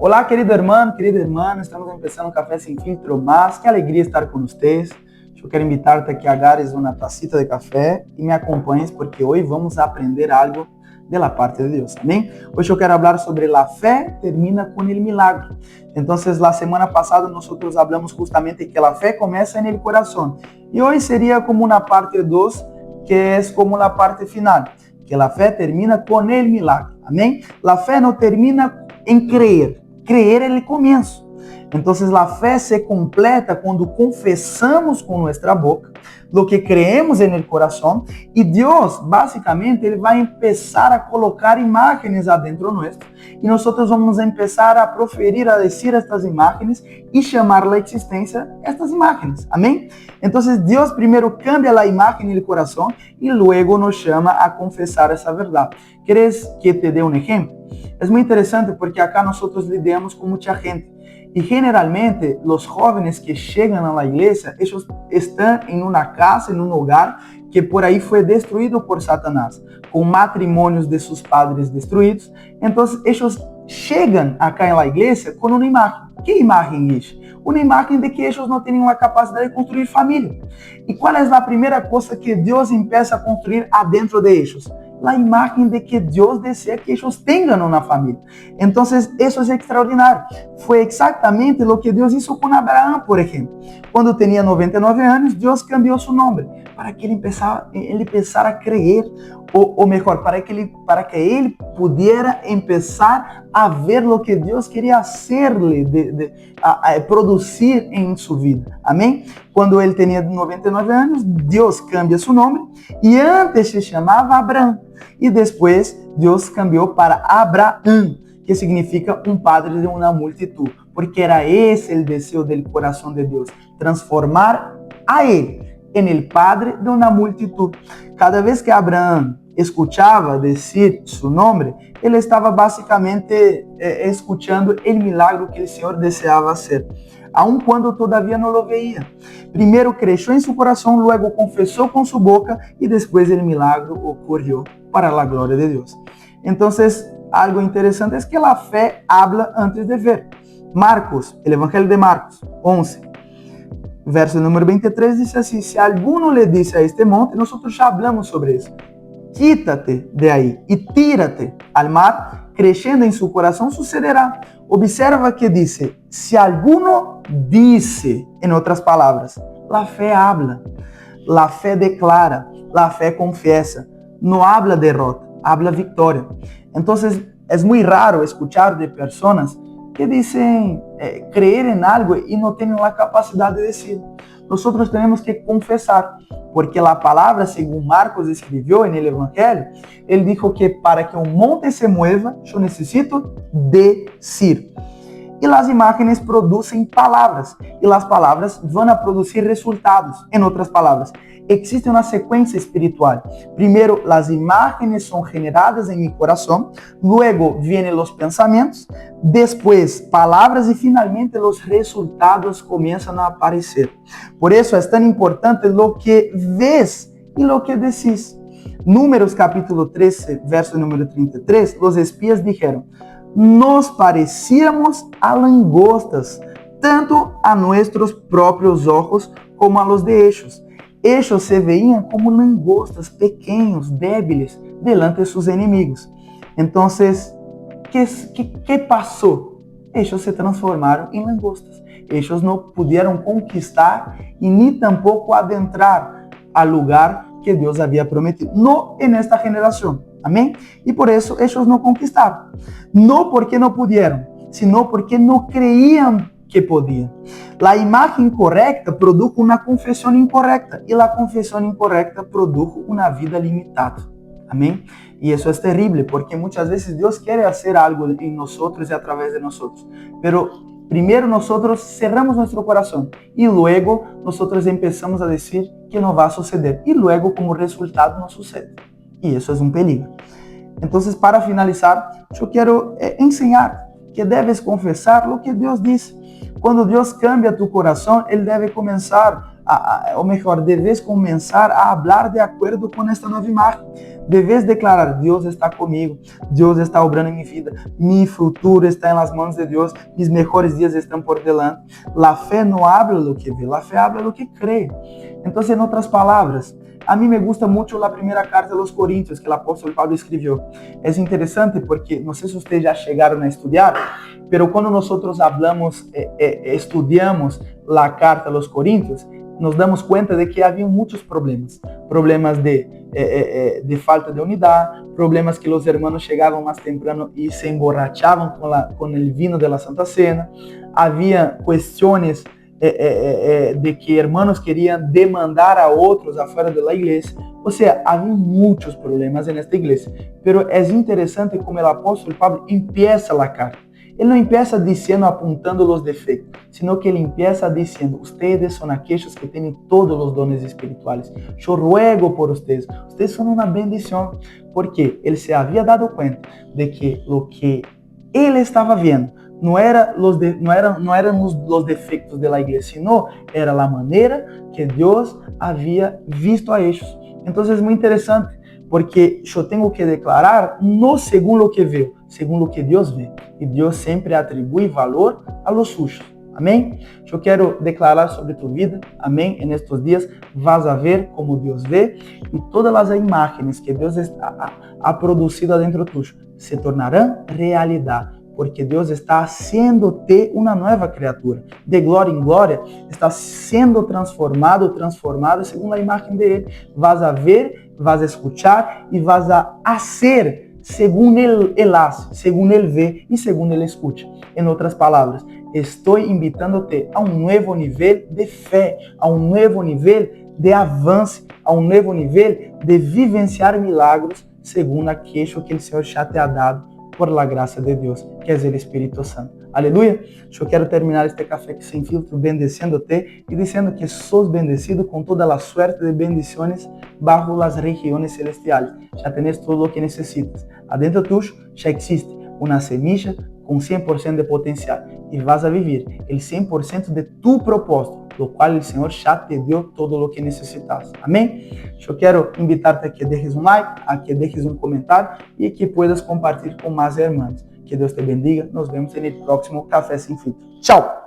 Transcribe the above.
Olá, querido hermano, querida hermana, estamos começando um Café Sem Filtro más. Que alegria estar com vocês. Eu quero invitar-te a que agarres uma tacita de café e me acompanhes, porque hoje vamos aprender algo de la parte de Deus. Amém? Hoje eu quero falar sobre la fé termina com el milagro. Então, la semana passada nós hablamos justamente que la fé começa en el corazón. E hoje seria como uma parte 2, que é como a parte final, que la fé termina com el milagro. Amém? La fé não termina em creer. Creer é o começo. Então, a fé se completa quando confessamos com nossa boca lo que creemos en el corazón e Deus, basicamente, ele vai começar a colocar imagens adentro nuestro e nós vamos começar a proferir, a dizer estas imagens e chamar a existência estas imagens. Amém? Então, Deus primeiro cambia a imagem no coração e luego nos chama a confessar essa verdade. ¿Queres que te dê um exemplo? É muito interessante porque acá nós lidamos com muita gente. E generalmente, os jovens que chegam à igreja, eles estão em uma casa, em um lugar que por aí foi destruído por Satanás, com matrimônios de seus padres destruídos. Então, eles chegam acá na igreja com uma imagem. Que imagem é isso? Uma imagem de que eles não têm a capacidade de construir família. E qual é a primeira coisa que Deus começa a construir adentro de eles? A imagem de que Deus deseja que eles tenham uma família. Então, isso é extraordinário. Foi exatamente o que Deus hizo com Abraão, por exemplo. Quando tinha 99 anos, Deus cambiou seu nome para que ele começara a crer, ou melhor, para que ele pudesse começar a ver o que Deus queria hacer-lhe, a produzir em sua vida. Amém? Quando ele tinha 99 anos, Deus cambia seu nome e antes se chamava Abraão. E depois Deus cambiou para Abraão, que significa um padre de uma multitud, porque era esse o desejo do coração de Deus, transformar a ele em el padre de uma multitud. Cada vez que Abraão escuchava dizer seu nome, ele estava basicamente escuchando o milagre que o Senhor desejava fazer, aun quando todavia não o veía. Primeiro cresceu em seu coração, luego confessou com sua boca e depois o milagre ocorreu para a glória de Deus. Então, algo interessante é que a fé habla antes de ver. Marcos, o Evangelho de Marcos 11, verso número 23, diz assim: se alguno le dice a este monte, nós já hablamos sobre isso, quítate de aí e tírate al mar, crescendo em seu coração sucederá. Observa que diz, se alguno dice, em outras palavras, la fé habla, la fé declara, la fé confessa, não habla derrota, habla vitória. Então, é muito raro escuchar de pessoas que dizem creer em algo e não têm a capacidade de dizer. Nós temos que confessar, porque a palavra, segundo Marcos escreveu no Evangelho, ele disse que para que um monte se mueva, eu necessito decir. E as imagens produzem palavras, e as palavras vão a produzir resultados. Em outras palavras, existe uma sequência espiritual. Primeiro, as imagens são generadas em meu coração, luego vienen os pensamentos, depois palavras e finalmente os resultados começam a aparecer. Por isso é tão importante o que vês e o que decís. Números capítulo 13, verso número 33, os espias dijeron: nos parecíamos a langostas, tanto a nossos próprios ojos como a los de ellos. Ellos se veían como langostas, pequeños, débiles, delante de sus enemigos. Entonces, ¿qué pasó? Ellos se transformaron en langostas. Ellos no pudieron conquistar y ni tampoco adentrar al lugar que Dios había prometido. No en esta generación. Amém? E por isso, eles não conquistaram. Não porque não puderam, sino porque não creiam que podiam. A imagem incorreta produz uma confissão incorreta. E a confissão incorreta produz uma vida limitada. Amém? E isso é terrível, porque muitas vezes Deus quer fazer algo em nós e através de nós. Pero primeiro nós cerramos nosso coração e luego nós começamos a dizer que não vai suceder. E luego, como resultado, não sucede. E isso é um perigo. Então, para finalizar, eu quero ensinar que deves confessar o que Deus diz. Quando Deus cambia tu coração, Ele deve começar ou melhor, debes começar a falar de acordo com esta nova imagem. Debes declarar: Deus está comigo, Deus está obrando em minha vida, mi futuro está nas mãos de Deus, mis mejores dias estão por delante. La fé não habla lo que vê, la fé habla lo que crê. Então, em outras palavras, a mim me gusta muito a primeira carta aos Coríntios que o apóstolo Paulo escreveu. É interessante porque, não sei se vocês já chegaram a estudar, mas quando nós hablamos, estudiamos a carta aos Coríntios, nos damos conta de que havia muitos problemas. Problemas de falta de unidade, problemas que os hermanos chegavam mais temprano e se emborrachavam com o vino da Santa Cena. Havia questões de que hermanos queriam demandar a outros afuera da igreja. Ou seja, havia muitos problemas nesta igreja. Mas é interessante como o apóstolo Pablo empieza a carta. Ele não empieza dizendo, apontando os defeitos, sino que ele empieza dizendo: ustedes são aqueles que têm todos os dones espirituais. Eu ruego por ustedes. Ustedes são uma bendição. Porque ele se havia dado conta de que o que ele estava vendo não eram os defeitos da igreja, sino era a maneira que Deus havia visto a eles. Então é muito interessante, porque eu tenho que declarar não segundo o que vejo, segundo o que Deus vê. E Deus sempre atribui valor a los suyos. Amém? Eu quero declarar sobre tu vida, amém? En estos dias vas a ver como Deus vê e todas as imagens que Deus ha produzido dentro tuyo se tornarão realidade. Porque Deus está haciendo-te uma nova criatura. De glória em glória, está sendo transformada segundo a imagem dele. Vas a ver, vas a escuchar e vas a hacer segundo ele hace, segundo ele vê e segundo ele escuta. Em outras palavras, estou invitando-te a um novo nível de fé, a um novo nível de avanço, a um novo nível de vivenciar milagros segundo aquilo que o Senhor já te ha dado por la graça de Deus, que é o Espírito Santo. Aleluia! Eu quero terminar este café sem filtro bendeciendo-te e dizendo que sos bendecido com toda a suerte de bendições bajo las regiones celestiales. Já tens tudo o que necessitas. Adentro tuyo já existe uma semilla com 100% de potencial e vas a vivir el 100% de tu propósito, lo qual o Senhor já te deu todo o que necessitas. Amém? Eu quero invitar-te a que deixes um like, a que deixes um comentário e que puedas compartilhar com mais irmãos. Que Deus te bendiga. Nos vemos no próximo Café Sem Filtro. Tchau!